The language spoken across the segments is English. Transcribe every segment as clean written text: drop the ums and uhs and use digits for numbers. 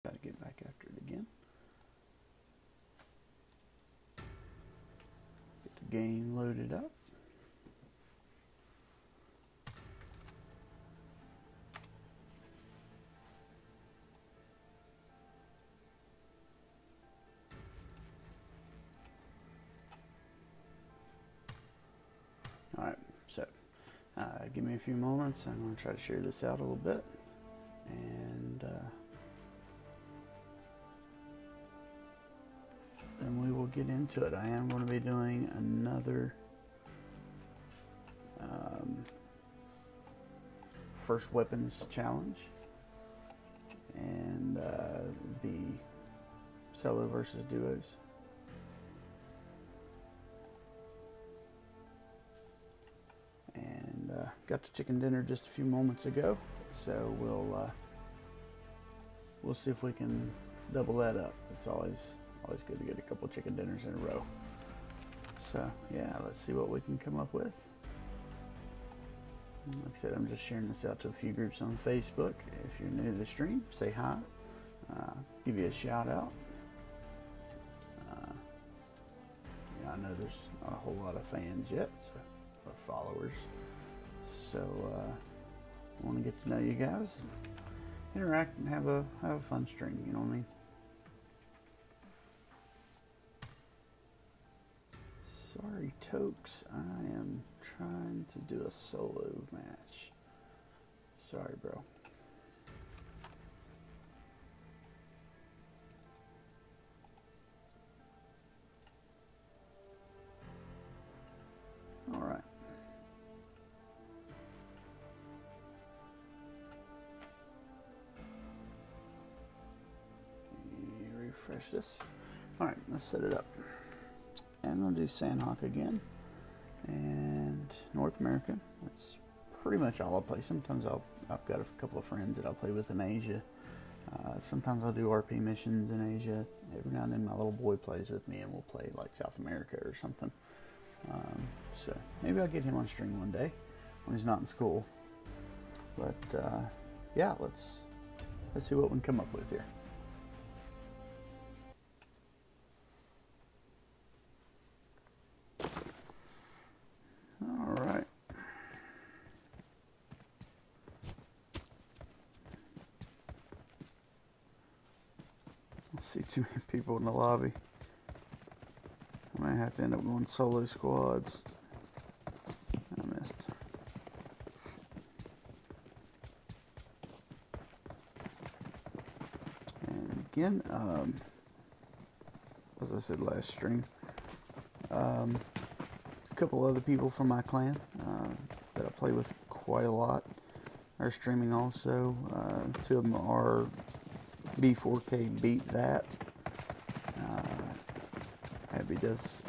Gotta get back after it again. Get the game loaded up. Alright, so give me a few moments. I'm going to try to share this out a little bit. And then we will get into it. I am going to be doing another first weapons challenge, and be solo versus duos. And got the chicken dinner just a few moments ago, so we'll see if we can double that up. It's always good to get a couple chicken dinners in a row. So yeah, let's see what we can come up with. Like I said, I'm just sharing this out to a few groups on Facebook. If you're new to the stream, say hi. Give you a shout out. Yeah, I know there's not a whole lot of fans yet, so, or followers. So I want to get to know you guys, and interact, and have a fun stream. You know what I mean? Sorry, Tokes. I am trying to do a solo match. Sorry, bro. All right. Refresh this. All right, let's set it up. I'm going to do Sandhawk again, and North America. That's pretty much all I'll play. Sometimes I've got a couple of friends that I'll play with in Asia. Sometimes I'll do RP missions in Asia. Every now and then my little boy plays with me, and we'll play like South America or something. So maybe I'll get him on stream one day when he's not in school. But yeah, let's see what we can come up with here. Alright. I see too many people in the lobby. I might have to end up going solo squads. I missed. And again, as I said last stream, a couple other people from my clan that I play with quite a lot are streaming also. Two of them are B4K Beat That. Abby does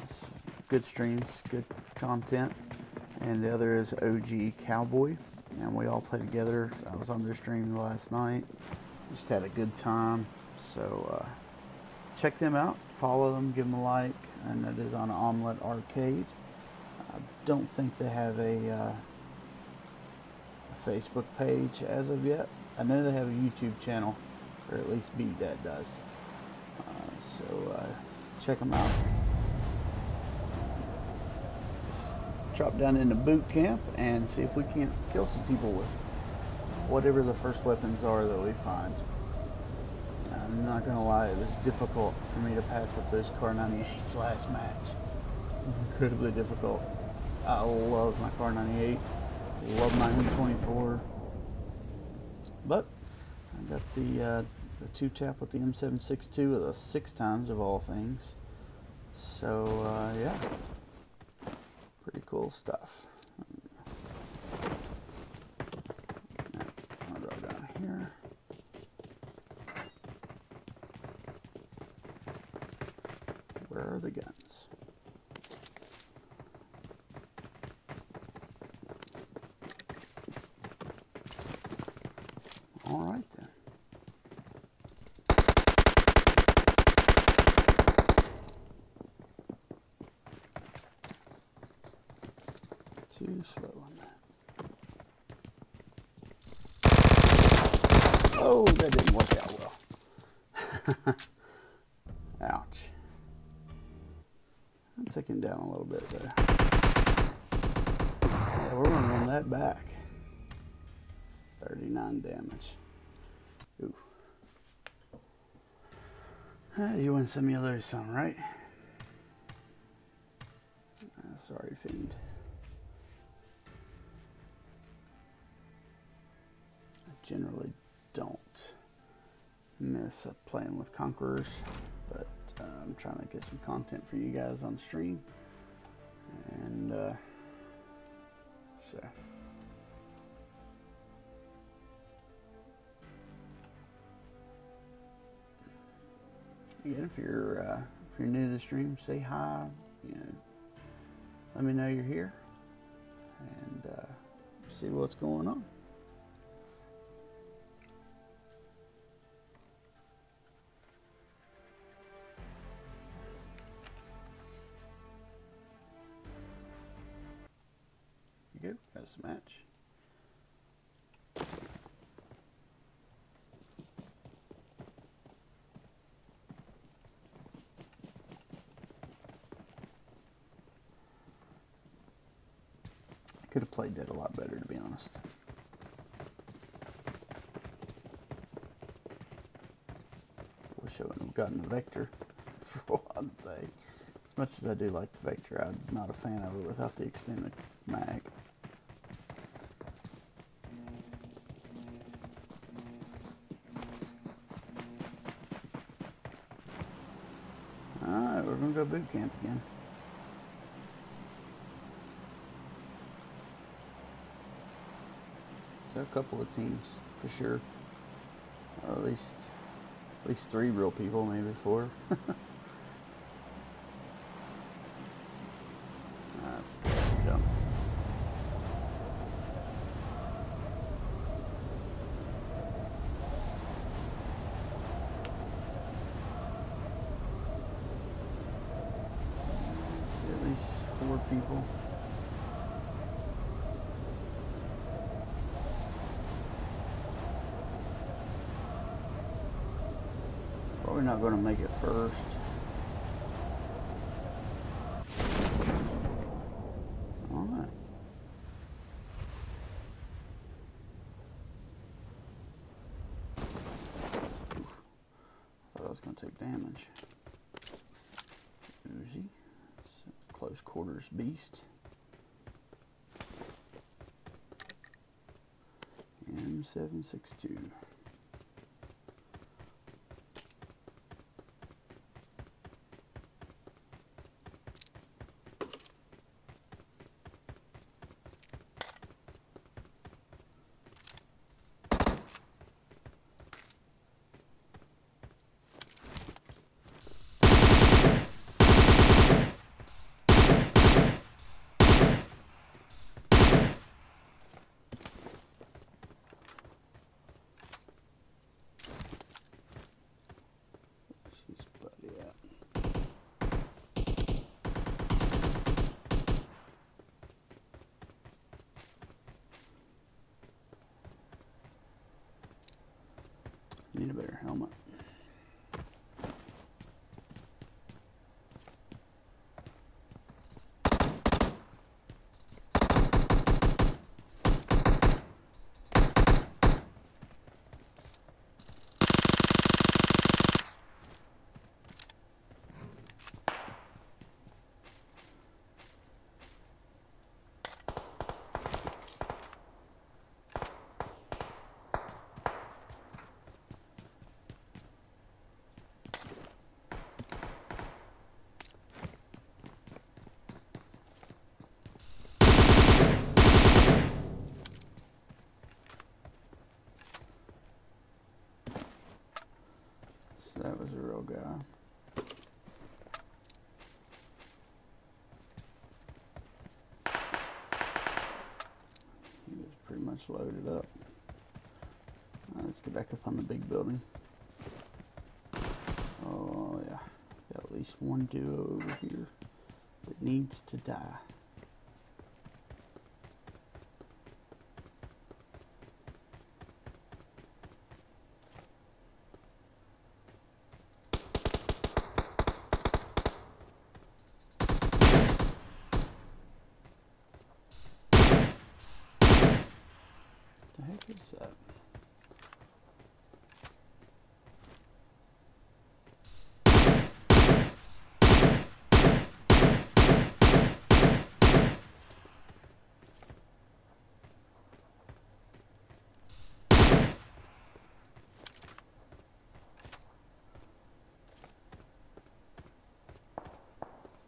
good streams, good content, and the other is OG Cowboy, and we all play together. I was on their stream last night, just had a good time. So check them out, follow them, give them a like, and that is on Omelette Arcade. I don't think they have a Facebook page as of yet. I know they have a YouTube channel, or at least Beat That does. So check them out. Let's drop down into boot camp and see if we can't kill some people with whatever the first weapons are that we find. I'm not gonna lie, it was difficult for me to pass up those Car 98s last match. It was incredibly difficult. I love my Car 98, love my M24, but I got the 2-tap with the M762 the 6 times of all things. So yeah, pretty cool stuff. I'll go down here. Where are the guns? All right then. Too slow on that. Oh, that didn't work out well. Ouch. I'm taking down a little bit there. Yeah, we're gonna run that back. 39 damage. Ooh. You win some, you lose some, right? Sorry, Fiend. I generally don't miss playing with Conquerors, but I'm trying to get some content for you guys on stream, and so again, if you're new to the stream, say hi. You know, let me know you're here, and see what's going on. Good, that's a match. I could have played that a lot better, to be honest. Wish I wouldn't have gotten the Vector for one thing. As much as I do like the Vector, I'm not a fan of it without the extended mag. Alright, we're going to go boot camp again. So a couple of teams, for sure. Or at least 3 real people, maybe 4. That's good. Jump. See, at least 4 people. Probably not going to make it first. All right. Thought I was going to take damage. Uzi. Close quarters beast. M762. Need a better helmet. That was a real guy. He was pretty much loaded up. Let's get back up on the big building. Oh yeah, got at least one duo over here that needs to die.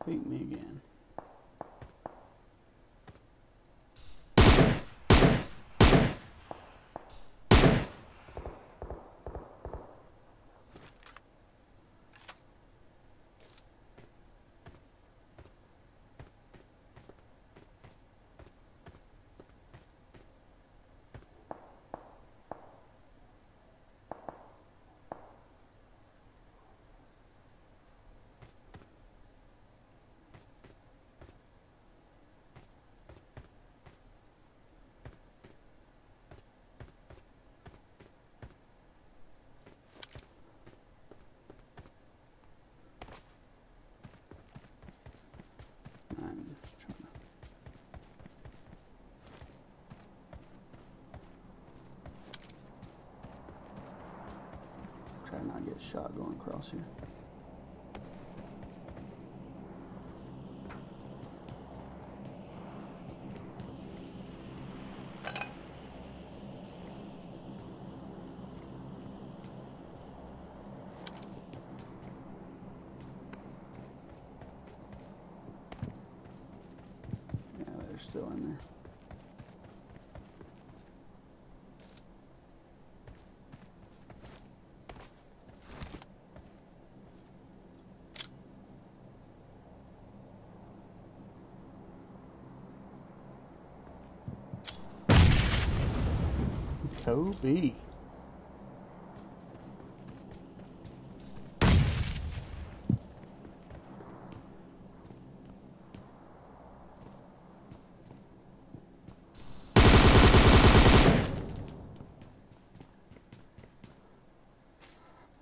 Beat me again. Try to not get shot going across here. Yeah, they're still in there. Kobe.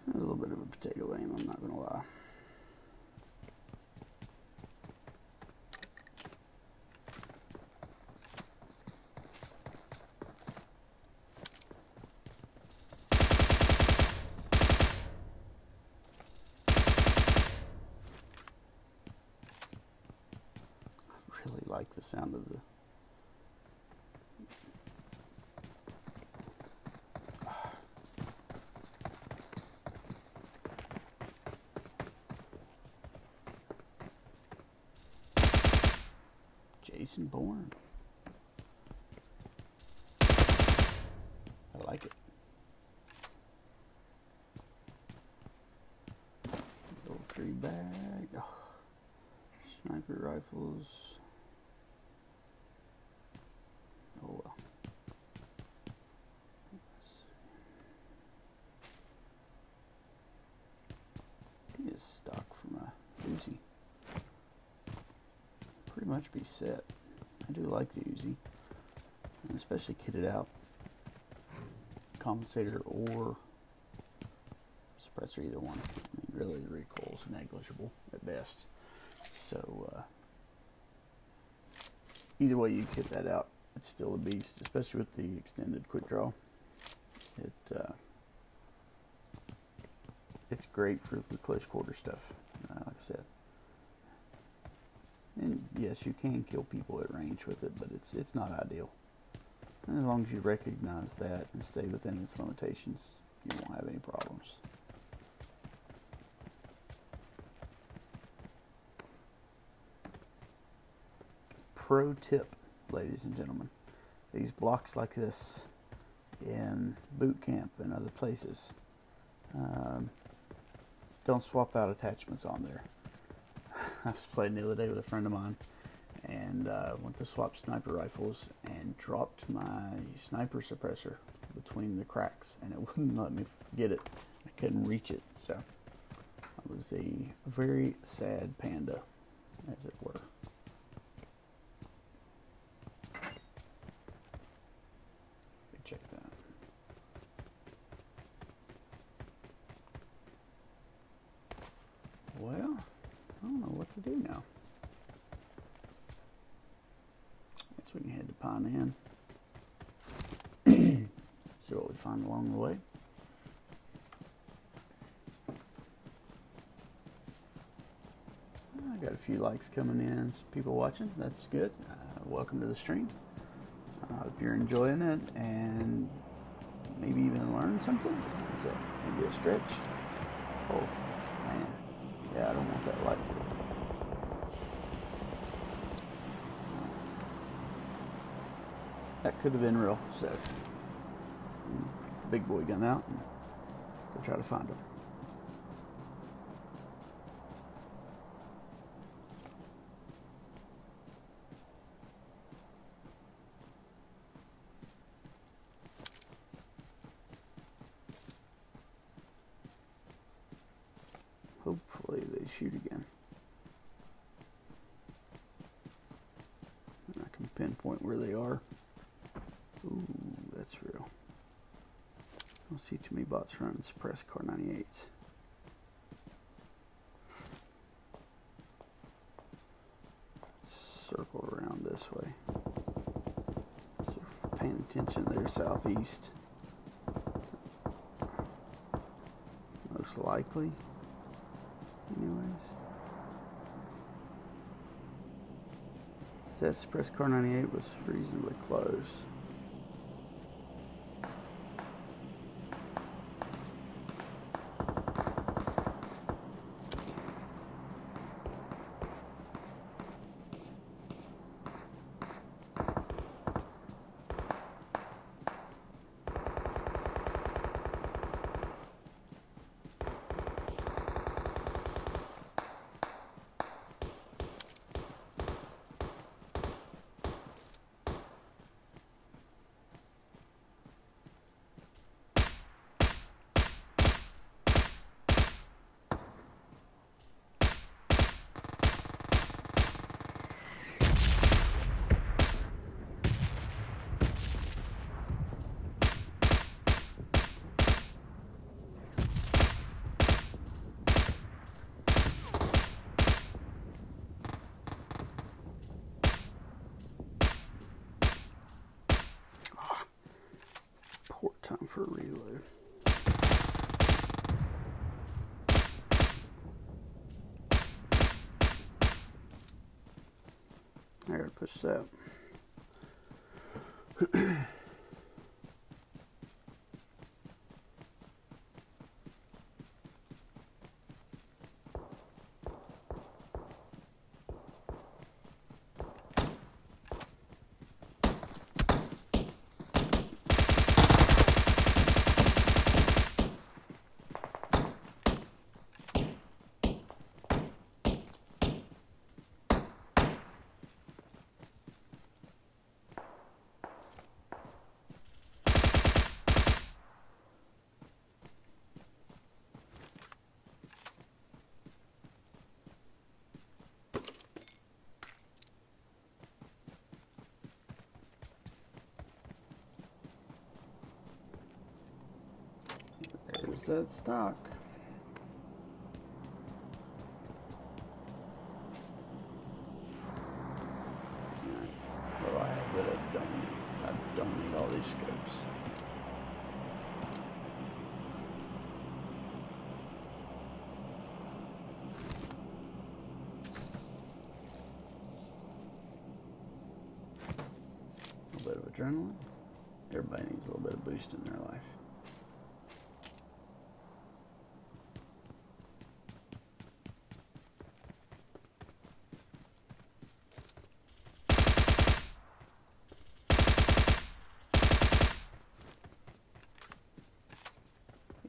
That was a little bit of a potato aim, I'm not going to lie. Like the sound of the Jason Bourne. I like it. Little 3 bag. Oh. Sniper rifles. Oh well. He is stock from a Uzi. Pretty much be set. I do like the Uzi, and especially kitted out. Compensator or suppressor, either one. I mean, really the recoil is negligible at best. So either way you kit that out, it's still a beast, especially with the extended quick draw. It's great for the close quarter stuff, like I said. And yes, you can kill people at range with it, but it's not ideal. And as long as you recognize that and stay within its limitations, you won't have any problems. Pro tip, ladies and gentlemen, these blocks like this in boot camp and other places, don't swap out attachments on there. I was playing the other day with a friend of mine, and went to swap sniper rifles and dropped my sniper suppressor between the cracks, and it wouldn't let me get it. I couldn't reach it, so I was a very sad panda, as it were. Check that. Well, I don't know what to do now. Guess we can head to Pine Inn. See what we find along the way. I got a few likes coming in, some people watching. That's good. Welcome to the stream. I hope you're enjoying it and maybe even learn something. Is that maybe a stretch? Oh man, yeah, I don't want that light. That could have been real. So, get the big boy gun out and go try to find him. Hopefully they shoot again. And I can pinpoint where they are. Ooh, that's real. I don't see too many bots running suppressed Car 98s. Circle around this way. So if paying attention, they're southeast. Most likely. Anyways. That suppressed Car 98 was reasonably close. Time for a reload. I gotta push that. There's that stock. Well, I have, but I don't need all these scopes. A little bit of adrenaline. Everybody needs a little bit of boost in their life.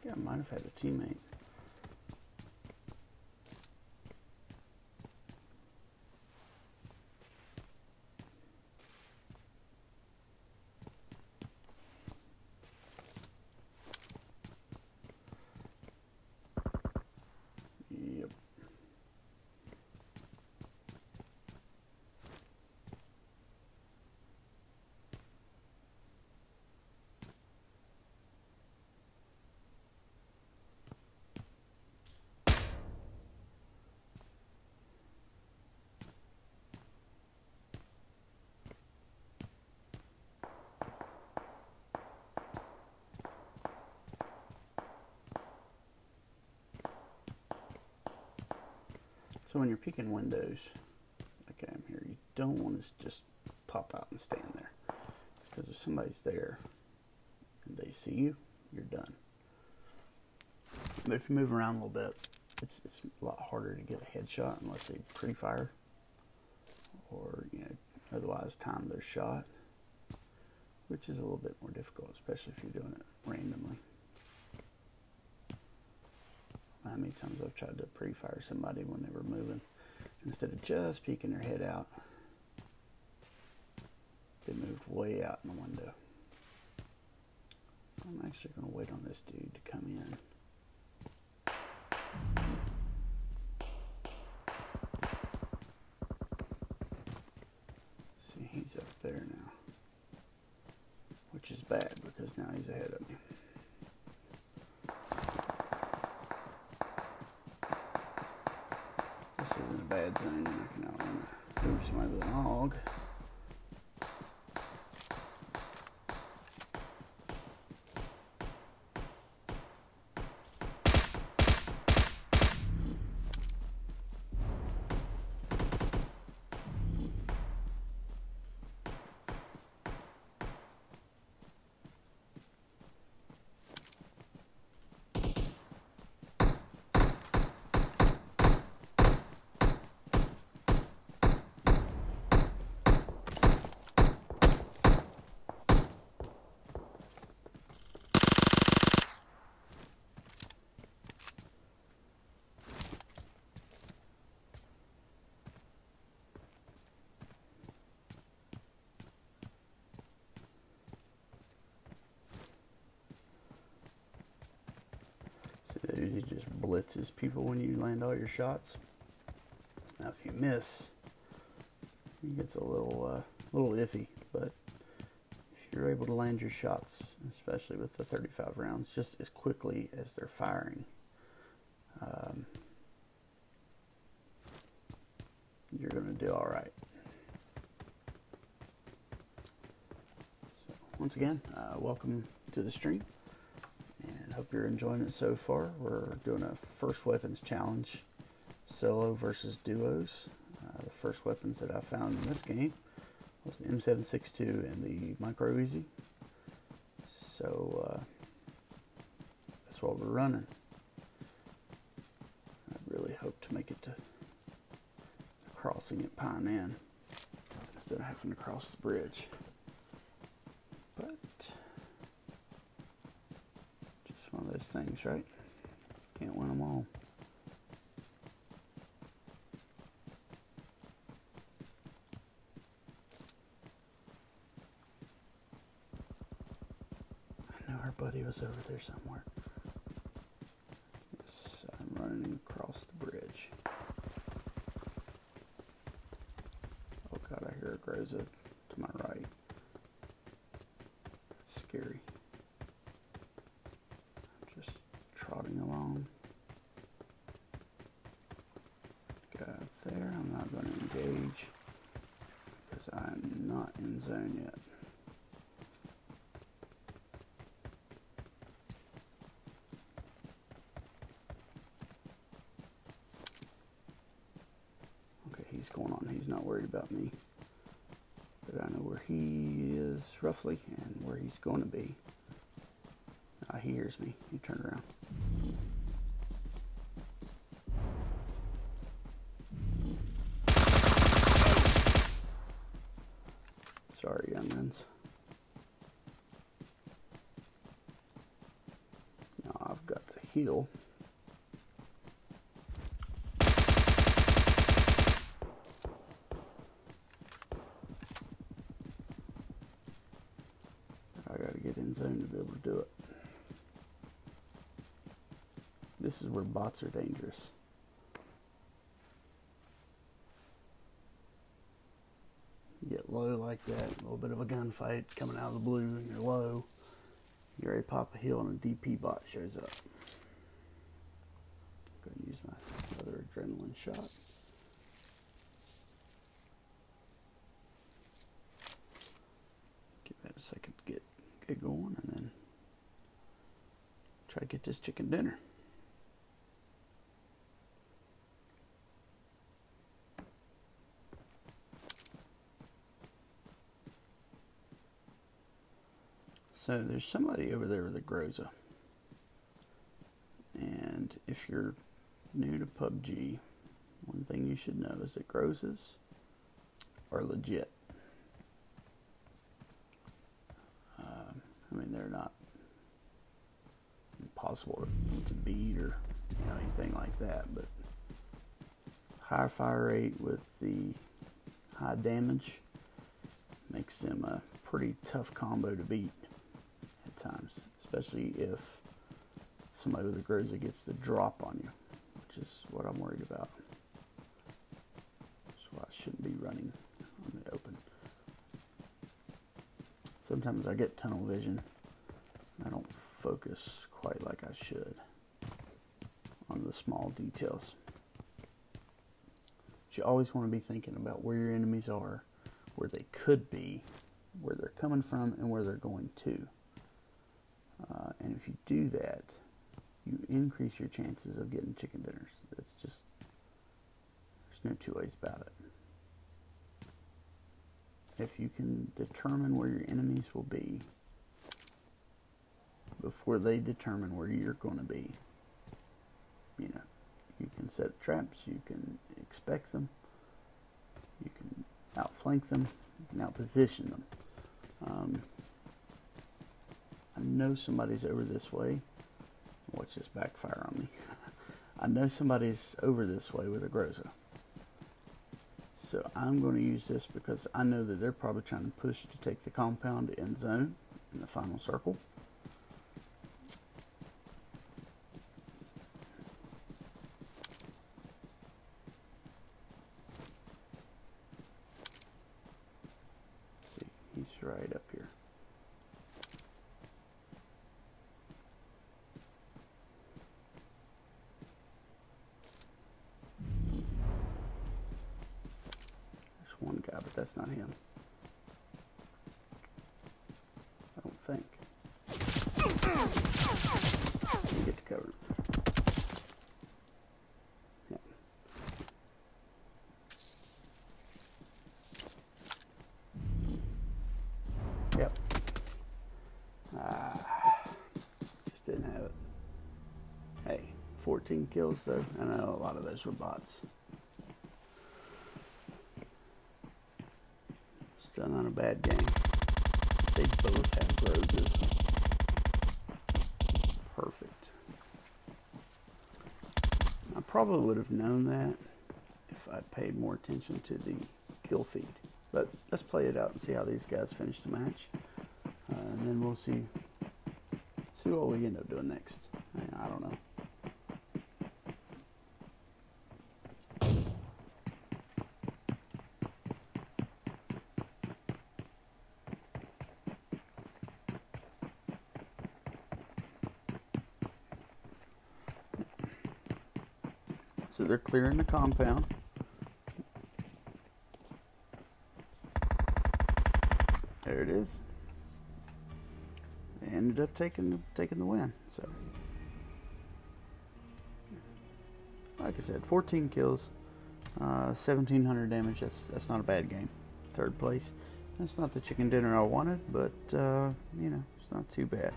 I might have had a teammate. Yep. So when you're picking windows, like I am here, you don't want to just pop out and stand there. Because if somebody's there and they see you, you're done. But if you move around a little bit, it's a lot harder to get a headshot unless they pre-fire or, you know, otherwise time their shot. which is a little bit more difficult, especially if you're doing it randomly. How many times I've tried to pre-fire somebody when they were moving, instead of just peeking their head out, they moved way out in the window. I'm actually going to wait on this dude to come in. See, he's up there now, which is bad because now he's ahead of me. This isn't a bad zone, and I can outrun it. Ooh, somebody with an AUG. He just blitzes people when you land all your shots. Now, if you miss, it gets a little iffy. But if you're able to land your shots, especially with the 35 rounds, just as quickly as they're firing, you're going to do all right. So, once again, welcome to the stream. And hope you're enjoying it so far. We're doing a first weapons challenge, solo versus duos. The first weapons that I found in this game was the M762 and the Micro Easy. So that's what we're running. I really hope to make it to the crossing at Pine Inn instead of having to cross the bridge. But one of those things, right? Can't win them all. I know our buddy was over there somewhere. Yes, I'm running across the bridge. Oh God, I hear a Groza to my right. That's scary. Trotting along. Guy up there, I'm not going to engage because I'm not in zone yet. Okay, he's going on. He's not worried about me. But I know where he is roughly and where he's going to be. He hears me. He turned around. Sorry, young'uns. Now I've got to heal. I gotta get in zone to be able to do it. This is where bots are dangerous. You get low like that, a little bit of a gunfight coming out of the blue, and you're low. You're ready to pop a heal, and a DP bot shows up. I'm going to use my other adrenaline shot. Give that a second to get going, and then try to get this chicken dinner. So there's somebody over there with a Groza. And if you're new to PUBG, one thing you should know is that Grozas are legit. possible to beat or anything like that. But higher fire rate with the high damage makes them a pretty tough combo to beat at times, especially if somebody with a Groza gets the drop on you, which is what I'm worried about. So I shouldn't be running on the open. Sometimes I get tunnel vision. I don't focus quite like I should on the small details. But you always want to be thinking about where your enemies are, where they could be, where they're coming from, and where they're going to. And if you do that, you increase your chances of getting chicken dinners. It's just, there's no two ways about it. If you can determine where your enemies will be before they determine where you're going to be, you can set traps, you can expect them, you can outflank them, you can outposition them. I know somebody's over this way. Watch this backfire on me. I know somebody's over this way with a Groza. So I'm going to use this because I know that they're probably trying to push to take the compound end zone in the final circle. See, he's right up here. One guy, but that's not him. I don't think. Let me get to cover. Yeah. Yep. Just didn't have it. Hey, 14 kills though. I know a lot of those were bots. Still not a bad game. They both have Grozas. Perfect. I probably would have known that if I'd paid more attention to the kill feed. But let's play it out and see how these guys finish the match. And then we'll see what we end up doing next. I don't know. So they're clearing the compound. There it is. They ended up taking the win. So, like I said, 14 kills, 1,700 damage. That's not a bad game. Third place. That's not the chicken dinner I wanted, but it's not too bad.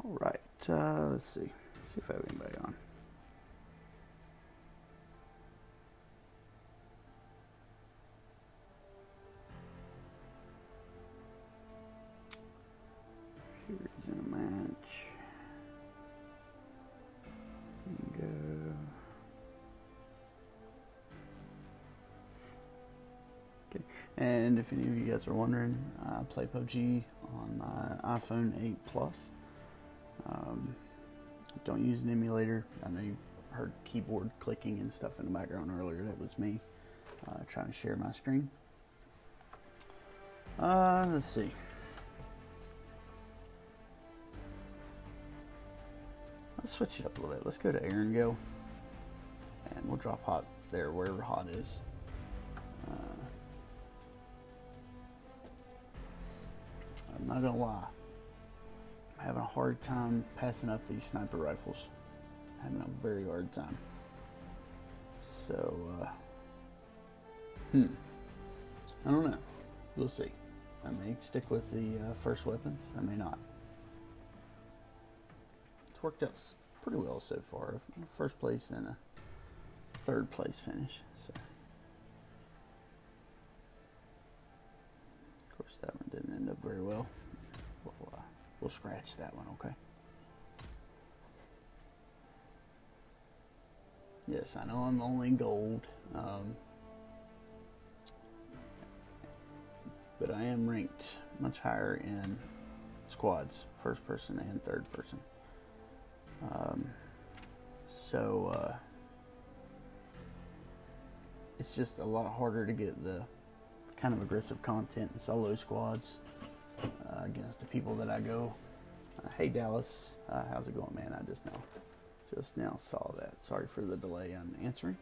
All right, let's see if I have anybody on. Here's in a match. Go. Okay, and if any of you guys are wondering, I play PUBG on my iPhone 8 Plus. Don't use an emulator. I know you heard keyboard clicking and stuff in the background earlier. That was me trying to share my stream. Let's see. Let's switch it up a little bit. Let's go to air and go. And we'll drop hot there, wherever hot is. I'm not going to lie. I'm having a hard time passing up these sniper rifles. I'm having a very hard time. So, I don't know. We'll see. I may stick with the first weapons. I may not. It's worked out pretty well so far. First place and a third place finish. So, very well. We'll scratch that one, okay? Yes, I know I'm only gold, but I am ranked much higher in squads, first person and third person. So it's just a lot harder to get the kind of aggressive content in solo squads against the people that I go. Hey Dallas, how's it going, man? I just now saw that. Sorry for the delay on answering.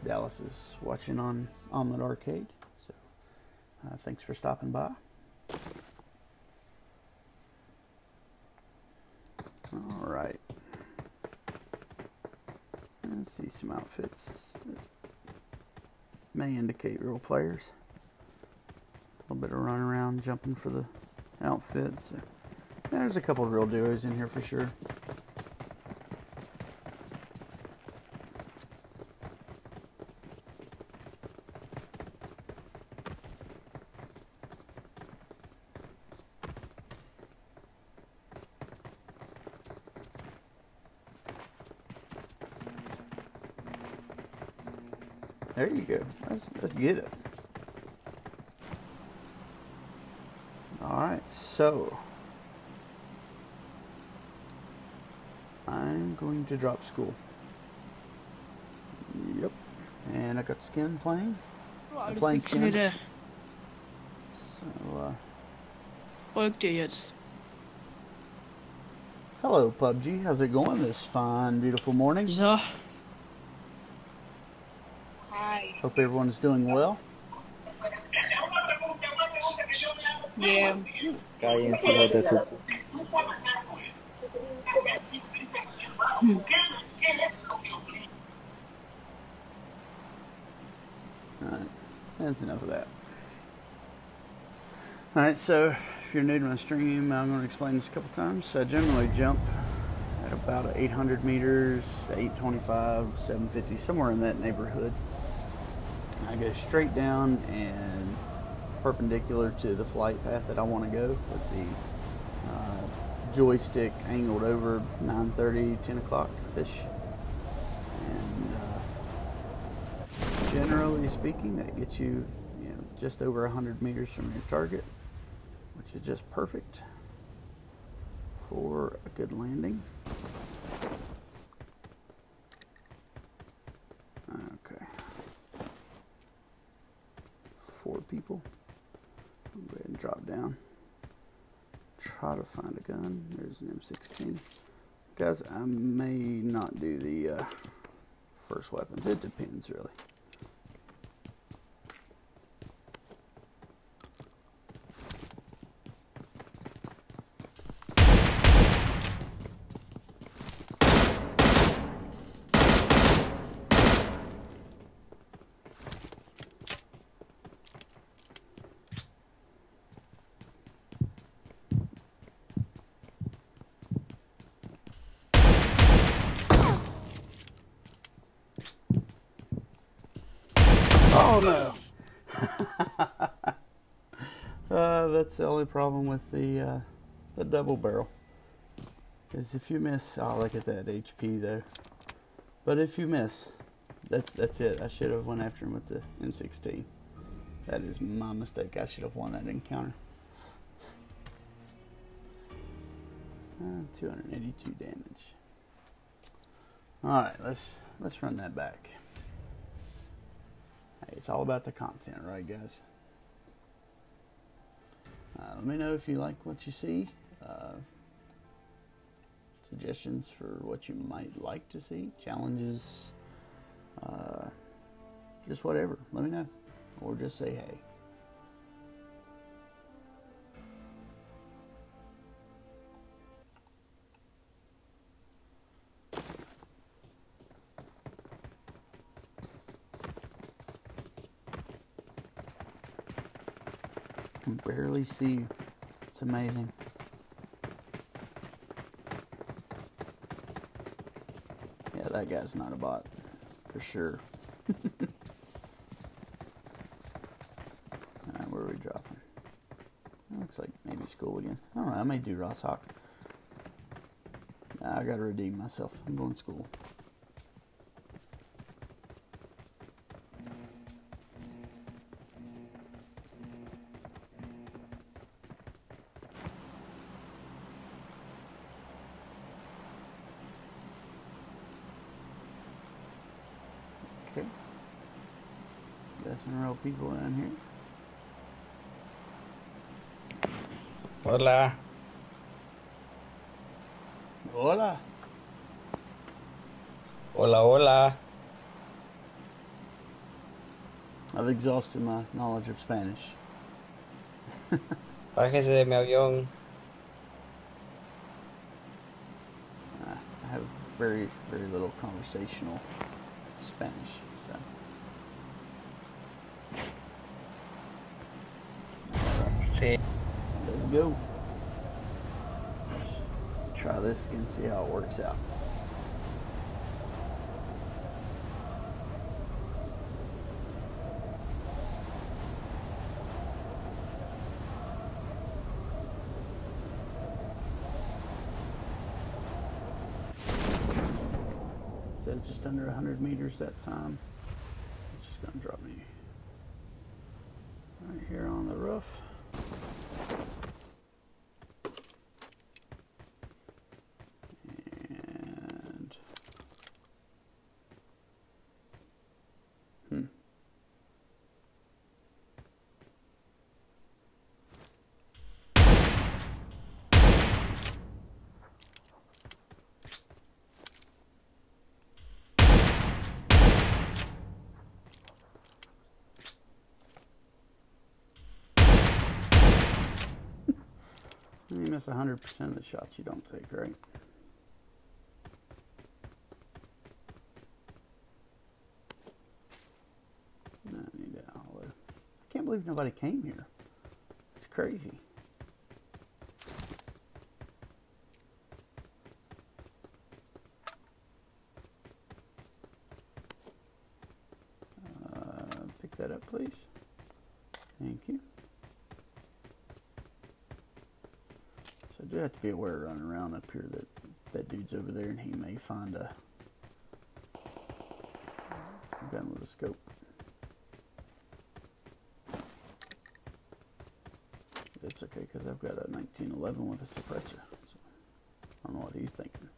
Dallas is watching on Omelet Arcade, so thanks for stopping by. All right. Let's see some outfits that may indicate real players. A little bit of run around, jumping for the outfits. There's a couple of real duos in here for sure. There you go. Let's get it. Alright, so I'm going to drop school. Yep. And I got skin playing. I'm playing skin. So Folgt ihr jetzt? hello PUBG, how's it going this fine, beautiful morning? So. Hi. Hope everyone's doing well. Yeah. Kayın sınırdası. Alright, that's enough of that. Alright, so if you're new to my stream, I'm going to explain this a couple times. I generally jump at about 800 meters, 825, 750, somewhere in that neighborhood. I go straight down and perpendicular to the flight path that I want to go with the joystick angled over 9:30, 10 o'clock-ish. And generally speaking, that gets you, just over 100 meters from your target, which is just perfect for a good landing. Okay. 4 people. I'll go ahead and drop down. Try to find a gun. There's an M16. Guys, I may not do the first weapons. It depends, really. Oh no! That's the only problem with the double barrel. Is if you miss, oh look at that HP though. But if you miss, that's it. I should have went after him with the M16. That is my mistake. I should have won that encounter. 282 damage. All right, let's run that back. Hey, it's all about the content, right, guys? Let me know if you like what you see. Suggestions for what you might like to see. Challenges. Just whatever. Let me know. Or just say hey. I can barely see you. It's amazing. Yeah, that guy's not a bot. For sure. Alright, where are we dropping? Looks like maybe school again. I don't know, I may do Ross Hawk. I gotta redeem myself. I'm going to school. Okay. Got some real people down here. Hola. Hola. Hola, hola. I've exhausted my knowledge of Spanish. Bájese de mi avión. I have very, very little conversational Spanish, so. Sí. Let's go. Try this and see how it works out. Said just under 100 meters that time. It's just gonna drop me right here on the roof. And you miss 100% of the shots you don't take, right? No, I need that hollow. I can't believe nobody came here. It's crazy. Pick that up, please. Thank you. So I do have to be aware running around up here that that dude's over there and he may find a gun with a scope. It's okay because I've got a 1911 with a suppressor. So I don't know what he's thinking.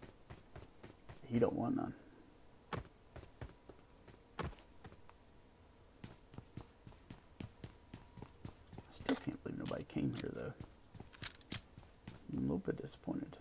He don't want none. I still can't believe nobody came here though. I'm a little bit disappointed.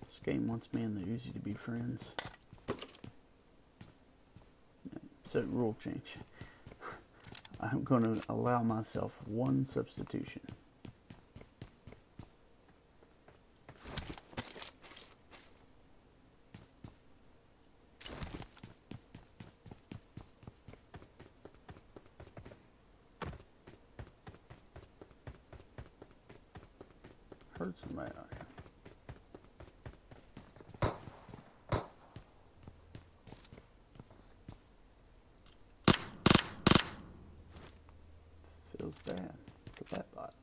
This game wants me and the Uzi to be friends. So rule change. I'm going to allow myself one substitution. Heard somebody out here. Feels bad. Look at that bot.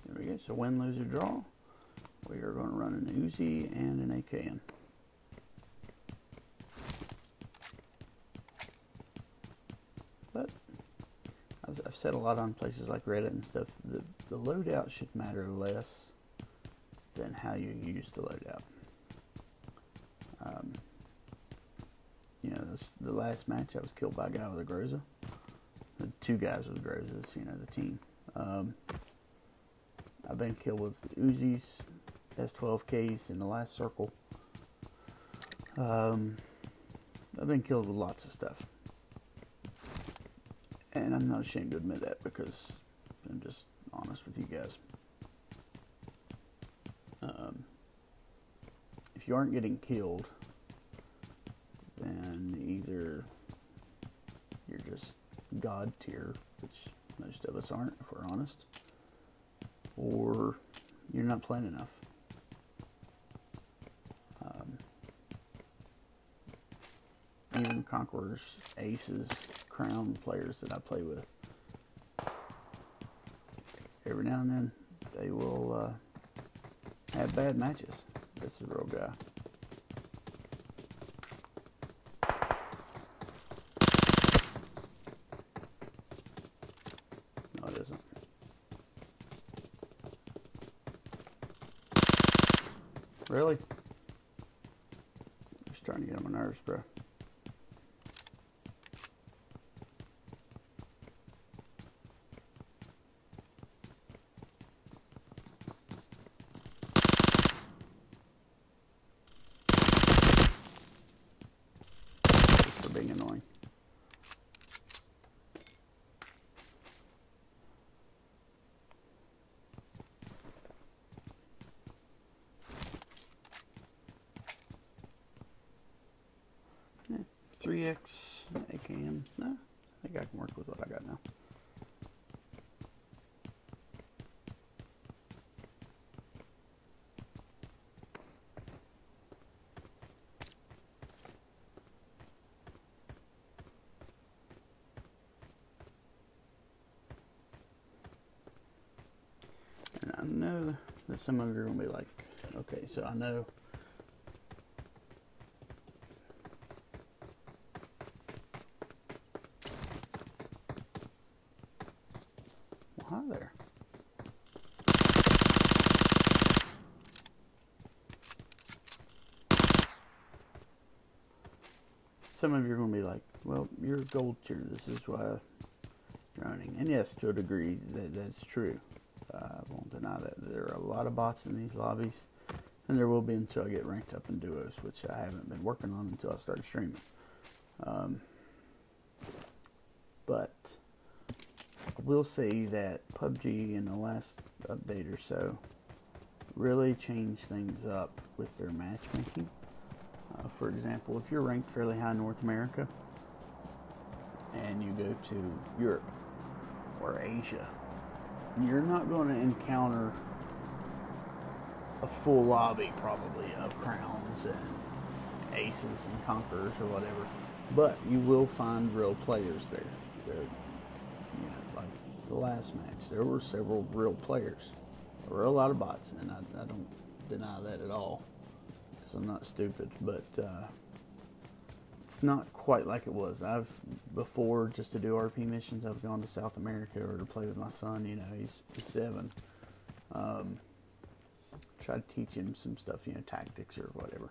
There we go. So win, lose, or draw. We are going to run an Uzi and an AKM. But I've said a lot on places like Reddit and stuff, the loadout should matter less than how you use the loadout. You know, the last match I was killed by a guy with a Groza. The two guys with Grozas, you know, the team. I've been killed with Uzis, S12Ks in the last circle. You I've been killed with lots of stuff. And I'm not ashamed to admit that because I'm just honest with you guys. If you aren't getting killed, then either you're just God tier, which most of us aren't, if we're honest, or you're not playing enough. Even Conquerors, Aces, Crown players that I play with, every now and then they will have bad matches. That's the real guy. No, it isn't. Really? You're starting to get on my nerves, bro. Being annoying. Yeah, 3X AKM. Nah, I think I can work with what I got now. And I know that some of you are going to be like, okay, so I know well, hi there. Some of you are going to be like, well, you're gold tier, this is why you're running. And yes, to a degree, that's true. I won't deny that. There are a lot of bots in these lobbies, and there will be until I get ranked up in duos, which I haven't been working on until I started streaming. But I will say that PUBG in the last update or so really changed things up with their matchmaking. For example, if you're ranked fairly high in North America and you go to Europe or Asia, you're not going to encounter a full lobby probably of Crowns and Aces and Conquerors or whatever, but you will find real players there. Like the last match, there were several real players. There were a lot of bots, and I don't deny that at all, because I'm not stupid, but it's not quite like it was. Before, just to do RP missions, I've gone to South America or to play with my son, he's 7. Try to teach him some stuff, tactics or whatever,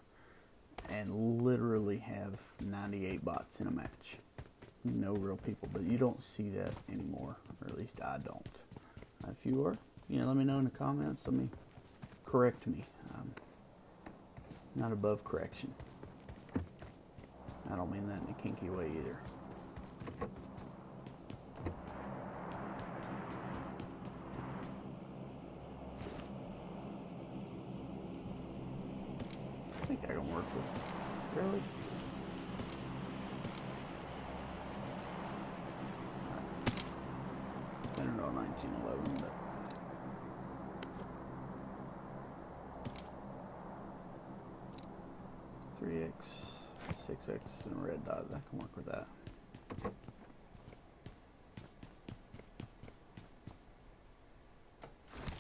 and literally have 98 bots in a match. No real people, but you don't see that anymore, or at least I don't. If you are, let me know in the comments. Let me correct me. Not above correction. I don't mean that in a kinky way either. I think I can work with. Really? I don't know 1911, but. .3x, 6x, and a red dot. I can work with that.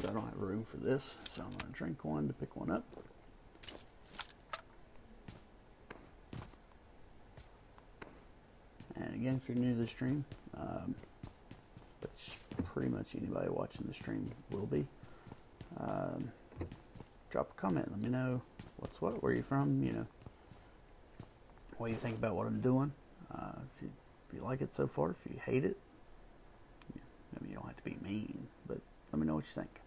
So I don't have room for this, so I'm going to drink one to pick one up. And again, if you're new to the stream, which pretty much anybody watching the stream will be, drop a comment. Let me know what's what, where you're from, what you think about what I'm doing. If you like it so far, if you hate it, maybe you don't have to be mean, but let me know what you think.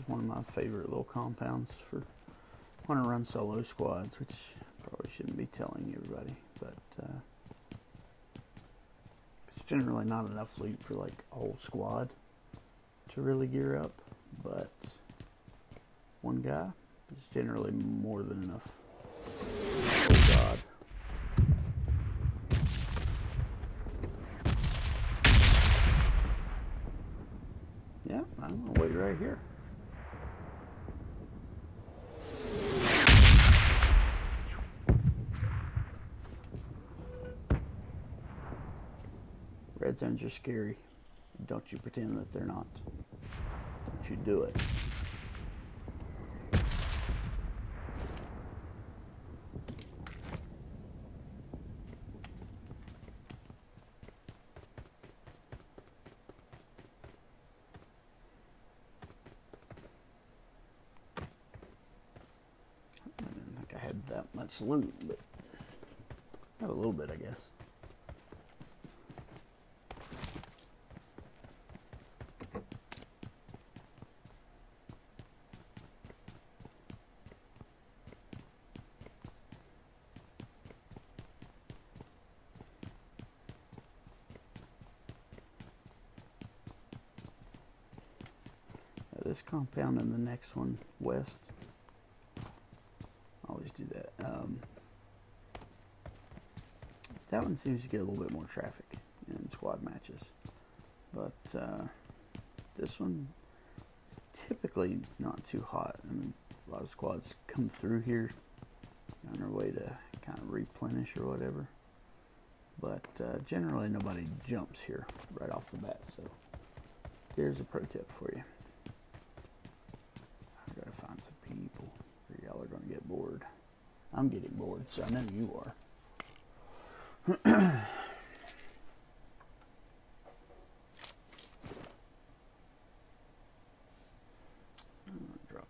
one of my favorite little compounds for when I run solo squads, which probably shouldn't be telling everybody, but it's generally not enough loot for like a whole squad to really gear up, but one guy is generally more than enough. Oh God. Yeah, I'm gonna wait right here. Red zones are scary. Don't you pretend that they're not. Don't you do it. I didn't think I had that much loot, but I have a little bit, I guess. This compound and the next one west. I always do that. That one seems to get a little bit more traffic in squad matches, but this one is typically not too hot. I mean, a lot of squads come through here on their way to kind of replenish or whatever, but generally nobody jumps here right off the bat. So here's a pro tip for you. I gotta find some people, or y'all are gonna get bored. I'm getting bored, so I know you are. Drop.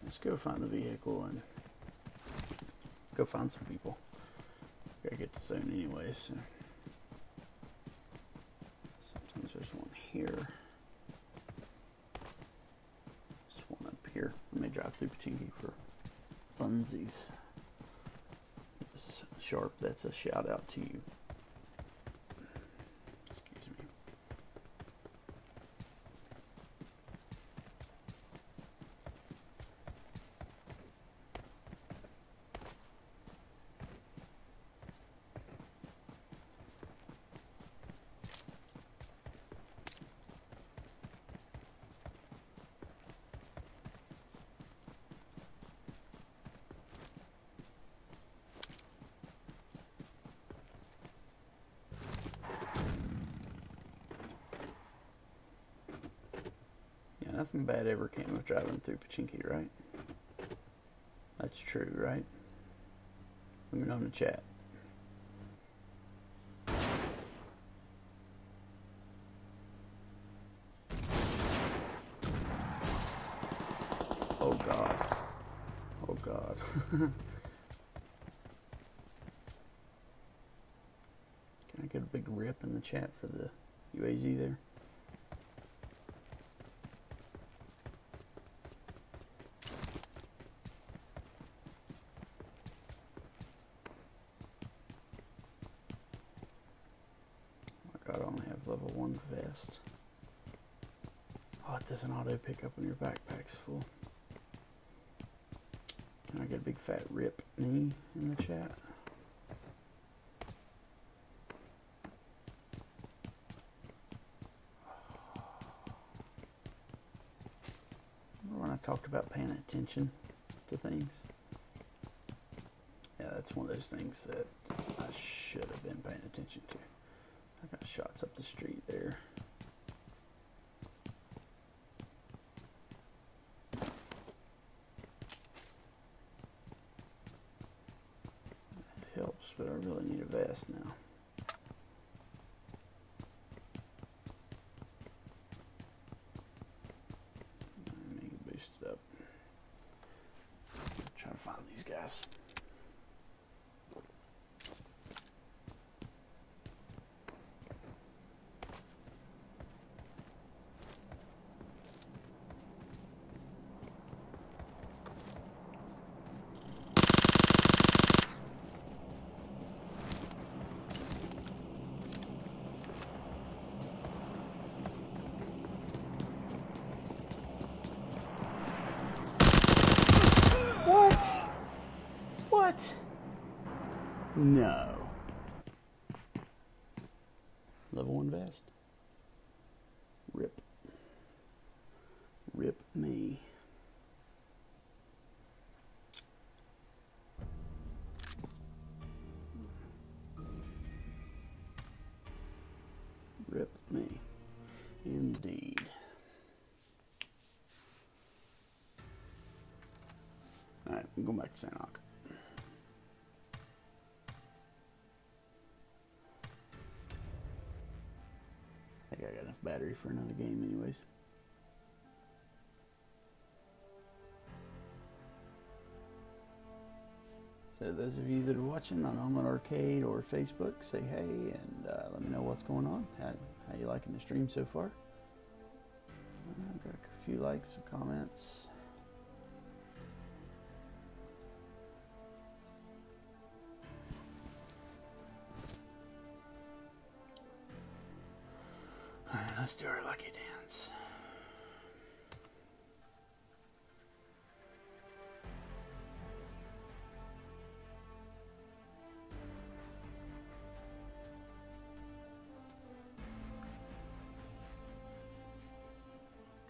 Let's go find the vehicle and go find some people. Gotta get to zone anyway, so sometimes there's one here. There's one up here. I may drive through Pachinki for funsies. Sharp, that's a shout out to you. Excuse me. Nothing bad ever came of driving through Pachinki, right? That's true, right? Let me know in the chat. Oh God. Oh God. Can I get a big rip in the chat for the UAZ there? I only have level 1 vest. Oh, it doesn't auto pick up when your backpack's full. Can I get a big fat rip knee in the chat? Remember when I talked about paying attention to things? Yeah, that's one of those things that I should have been paying attention to. I got shots up the street there. That helps, but I really need a vest now. Let me boost it up. Try to find these guys. No. Level 1 vest. Rip. Rip me. Rip me. Indeed. Alright, I'm going back to Sanok. I think I got enough battery for another game anyways. So those of you that are watching on Almond Arcade or Facebook, say hey and let me know what's going on. How you liking the stream so far? I've got a few likes and comments. Alright, let's do our lucky dance.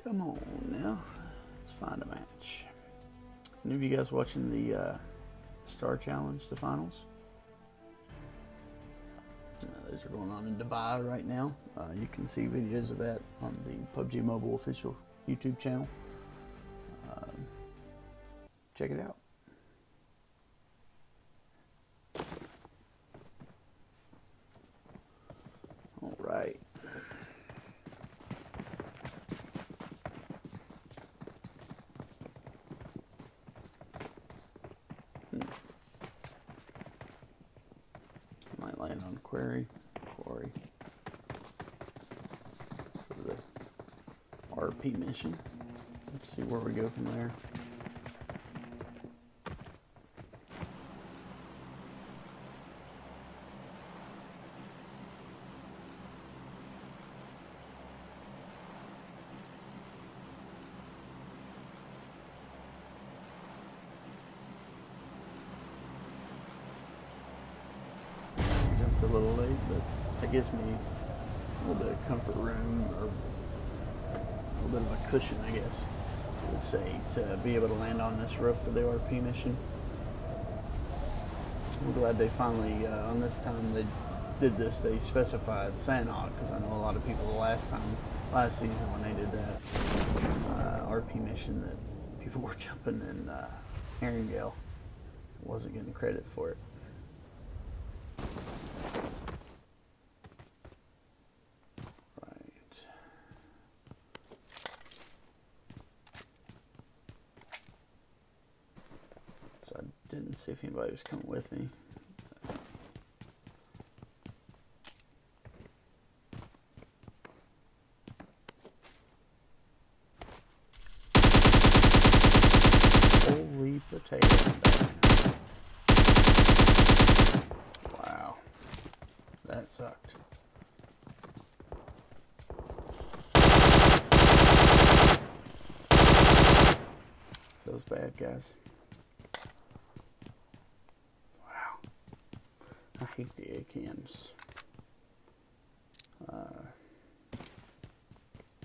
Come on now, let's find a match. Any of you guys watching the Star Challenge, the finals? Those are going on in Dubai right now. You can see videos of that on the PUBG Mobile official YouTube channel. Check it out. All right. Might land on quarry for the RP mission. Let's see where we go from there. A little late, but that gives me a little bit of comfort room, or a little bit of a cushion, I guess I would say, to be able to land on this roof for the RP mission. I'm glad they finally, on this time they did this, they specified Sanok, because I know a lot of people last season when they did that RP mission, that people were jumping in Erangel, wasn't getting credit for it. Didn't see if anybody was coming with me. Holy potato. Wow. That sucked. Feels bad, guys. I hate the AKMs.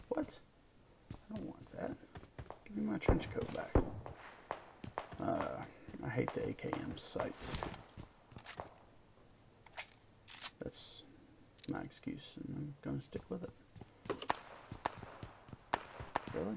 What? I don't want that. Give me my trench coat back. I hate the AKM sights. That's my excuse, and I'm gonna stick with it. Really?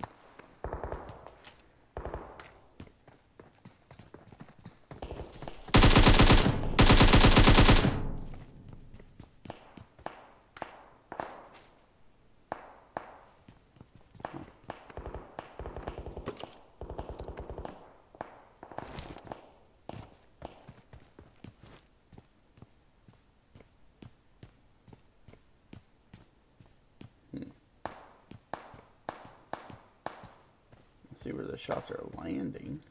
See where the shots are landing,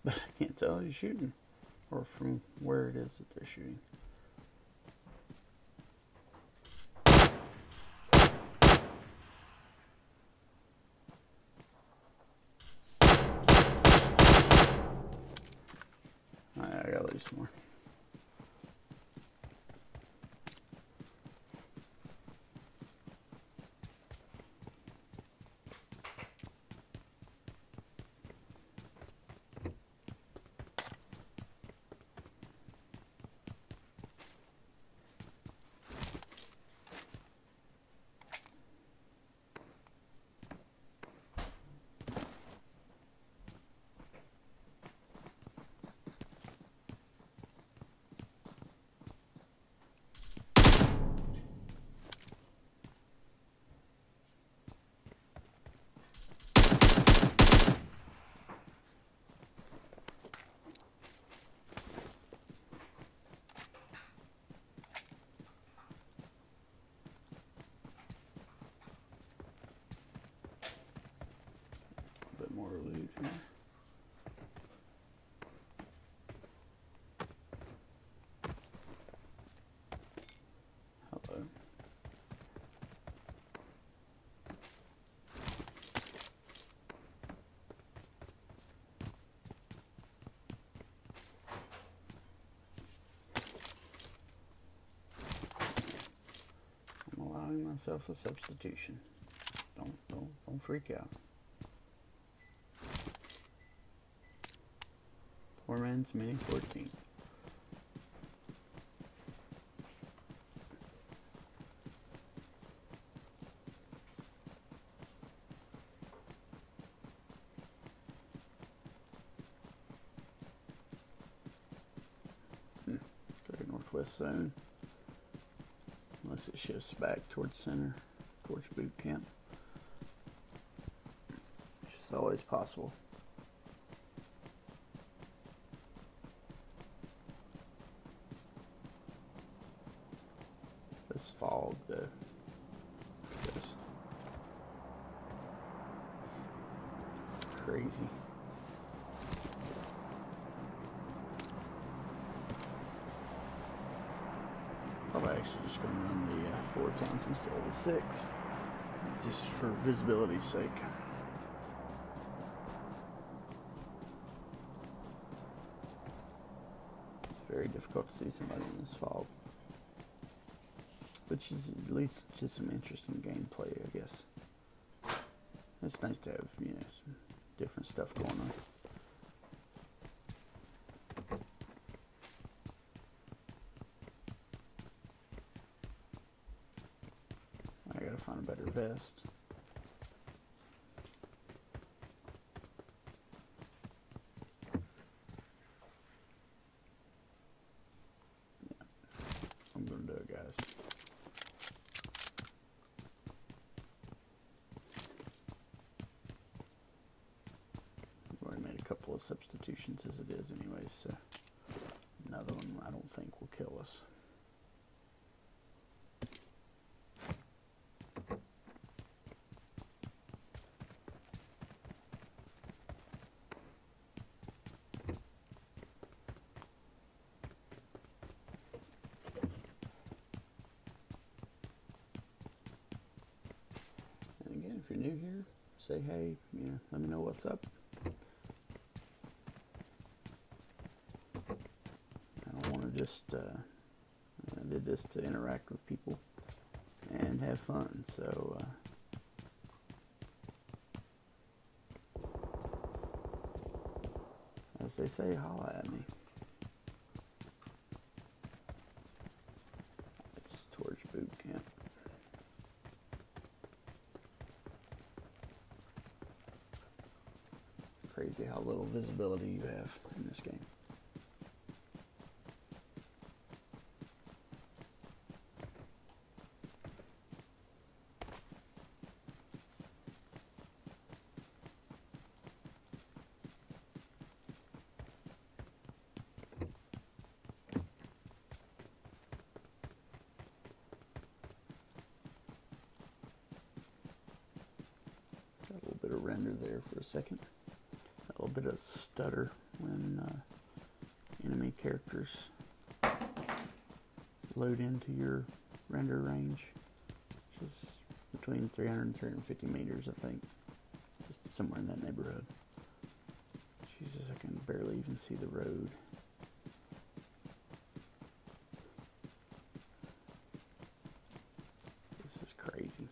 but I can't tell who's shooting or from where it is that they're shooting. yourself a substitution. Don't freak out. Poor man's mini 14. Very northwest zone. Unless it shifts back towards center, towards boot camp. Which is always possible. This fog though. It's crazy. Probably actually just going to run the 4 times instead of the 6, just for visibility's sake. It's very difficult to see somebody in this fog, which is at least just some interesting gameplay, I guess. It's nice to have, you know, some different stuff going on. I gotta find a better vest. Yeah, I'm gonna do it, guys. I've already made a couple of substitutions as it is anyways, so another one I don't think will kill us. If you're new here, say hey, you know, let me know what's up. I don't want to just, I did this to interact with people and have fun, so, as they say, holla at me. It's towards boot camp. Crazy how little visibility you have in this game. Got a little bit of render there for a second. A little bit of stutter when enemy characters load into your render range, which is between 300 and 350 meters, I think, just somewhere in that neighborhood. Jesus, I can barely even see the road. This is crazy.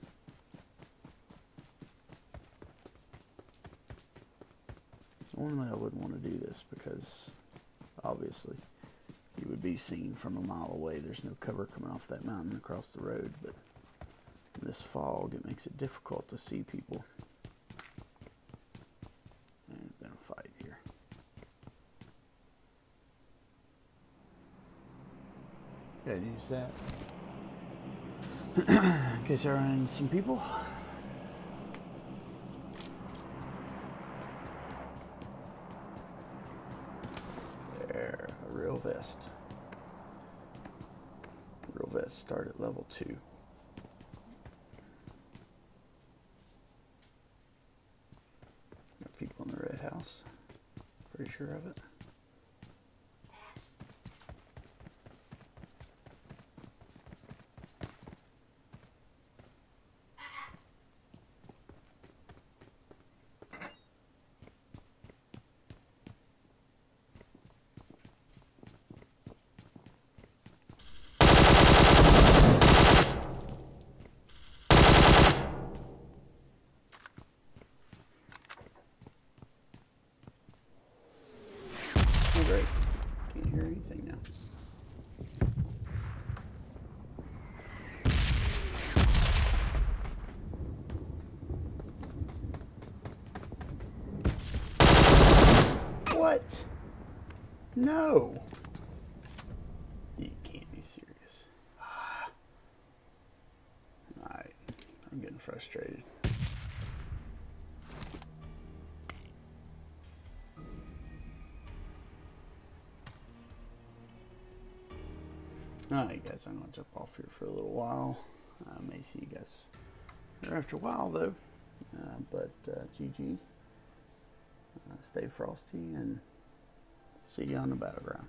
Normally I wouldn't want to do this because obviously you would be seen from a mile away. There's no cover coming off that mountain across the road, but in this fog it makes it difficult to see people. And there's been a fight here. Gotta use that in case I run into some people. Real vest. Real vest start at level 2. Got people in the red house. Pretty sure of it. What? No. You can't be serious. Alright. I'm getting frustrated. Alright guys, I'm going to jump off here for a little while. I may see you guys here after a while though. GG. Stay frosty and see you on the battleground.